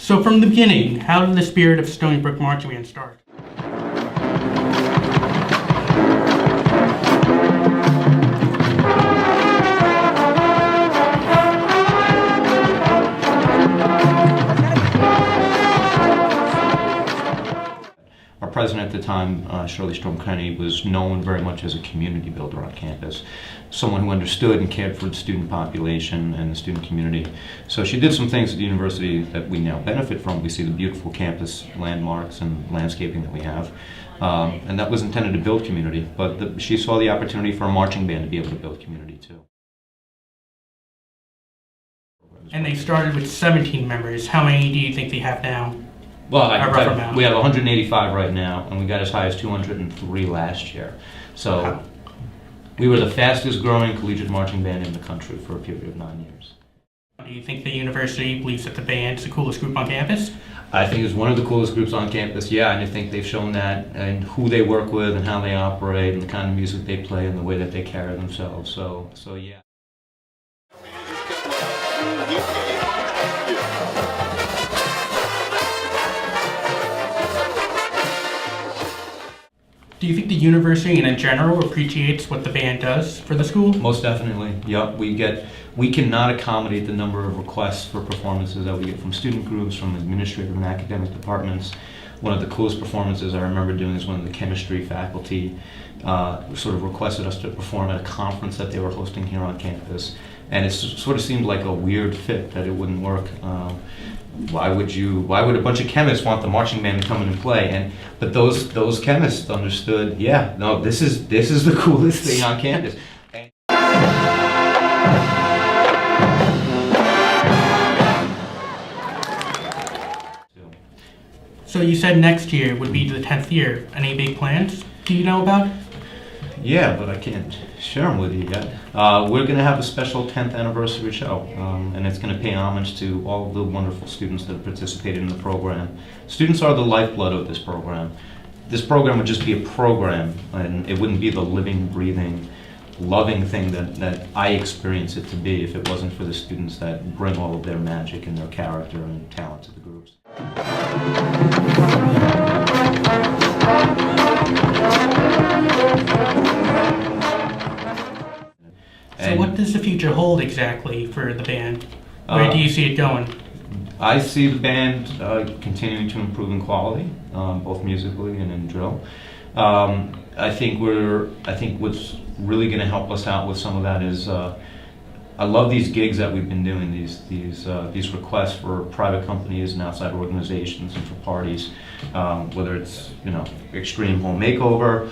So from the beginning, how did the spirit of Stony Brook Marching Band start? Our president at the time, Shirley Storm Kennedy, was known very much as a community builder on campus, someone who understood and cared for the student population and the student community. So she did some things at the university that we now benefit from. We see the beautiful campus landmarks and landscaping that we have, and that was intended to build community, but she saw the opportunity for a marching band to be able to build community too. And they started with 17 members. How many do you think they have now? Well, We have 185 right now, and we got as high as 203 last year. So Wow. we were the fastest growing collegiate marching band in the country for a period of 9 years. Do you think the university believes that the band's the coolest group on campus? I think it's one of the coolest groups on campus, yeah, and I think they've shown that and who they work with and how they operate and the kind of music they play and the way that they carry themselves. So yeah. Do you think the university in general appreciates what the band does for the school? Most definitely, yep. We cannot accommodate the number of requests for performances that we get from student groups, from administrative and academic departments. One of the coolest performances I remember doing is when the chemistry faculty sort of requested us to perform at a conference that they were hosting here on campus. And it sort of seemed like a weird fit that it wouldn't work. Why would a bunch of chemists want the marching band to come in and play? But those chemists understood, yeah, no, this is the coolest thing on campus. So you said next year would be the 10th year. Any big plans do you know about? Yeah, but I can't share them with you yet. We're going to have a special 10th anniversary show, and it's going to pay homage to all of the wonderful students that have participated in the program. Students are the lifeblood of this program. This program would just be a program, and it wouldn't be the living, breathing, loving thing that I experience it to be if it wasn't for the students that bring all of their magic and their character and talent to the groups. So what does the future hold exactly for the band? Where do you see it going? I see the band continuing to improve in quality, both musically and in drill. I think what's really going to help us out with some of that is I love these gigs that we've been doing, these requests for private companies and outside organizations and for parties, whether it's Extreme Home Makeover,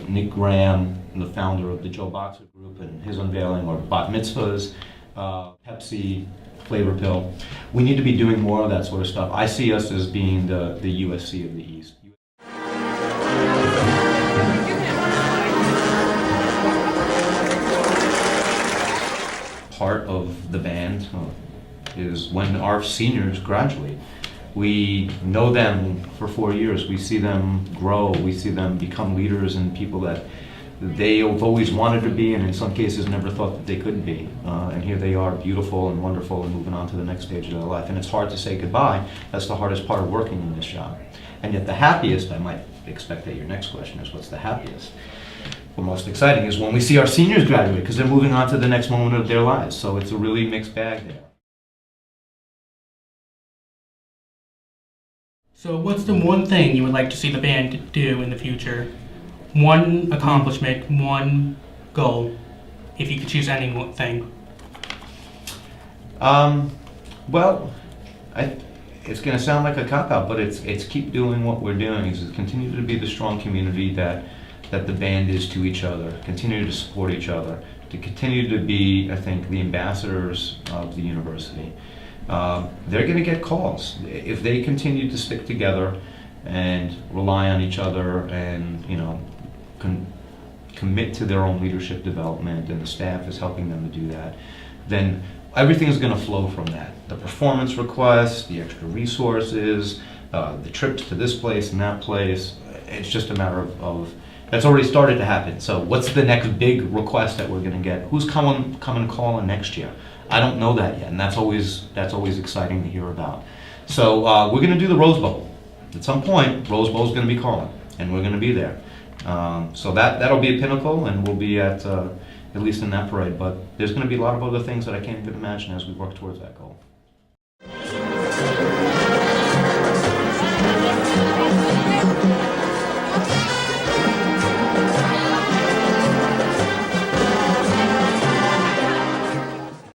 Nick Graham, the founder of the Joe Boxer Group and his unveiling, or bat mitzvahs, Pepsi, Flavor Pill. We need to be doing more of that sort of stuff. I see us as being the USC of the East. Part of the band is when our seniors graduate. We know them for 4 years. We see them grow. We see them become leaders and people that they have always wanted to be, and in some cases never thought that they could be. And here they are, beautiful and wonderful, and moving on to the next stage of their life. And it's hard to say goodbye. That's the hardest part of working in this job. And yet the happiest, I might expect that your next question is, what's the happiest? Well, most exciting is when we see our seniors graduate, because they're moving on to the next moment of their lives. So it's a really mixed bag there. So what's the one thing you would like to see the band do in the future? One accomplishment, one goal, if you could choose any one thing. Well, it's going to sound like a cop-out, but it's keep doing what we're doing. Is continue to be the strong community that the band is to each other, continue to support each other, to continue to be, I think, the ambassadors of the university. They're going to get calls. If they continue to stick together and rely on each other and, commit to their own leadership development, and the staff is helping them to do that, then everything is going to flow from that. The performance requests, the extra resources, the trips to this place and that place. It's just a matter of that's already started to happen. So what's the next big request that we're going to get? Who's coming calling next year? I don't know that yet, and that's always exciting to hear about. So we're going to do the Rose Bowl. At some point, Rose Bowl's going to be calling, and we're going to be there. So that'll be a pinnacle, and we'll be at least in that parade. But there's going to be a lot of other things that I can't even imagine as we work towards that goal.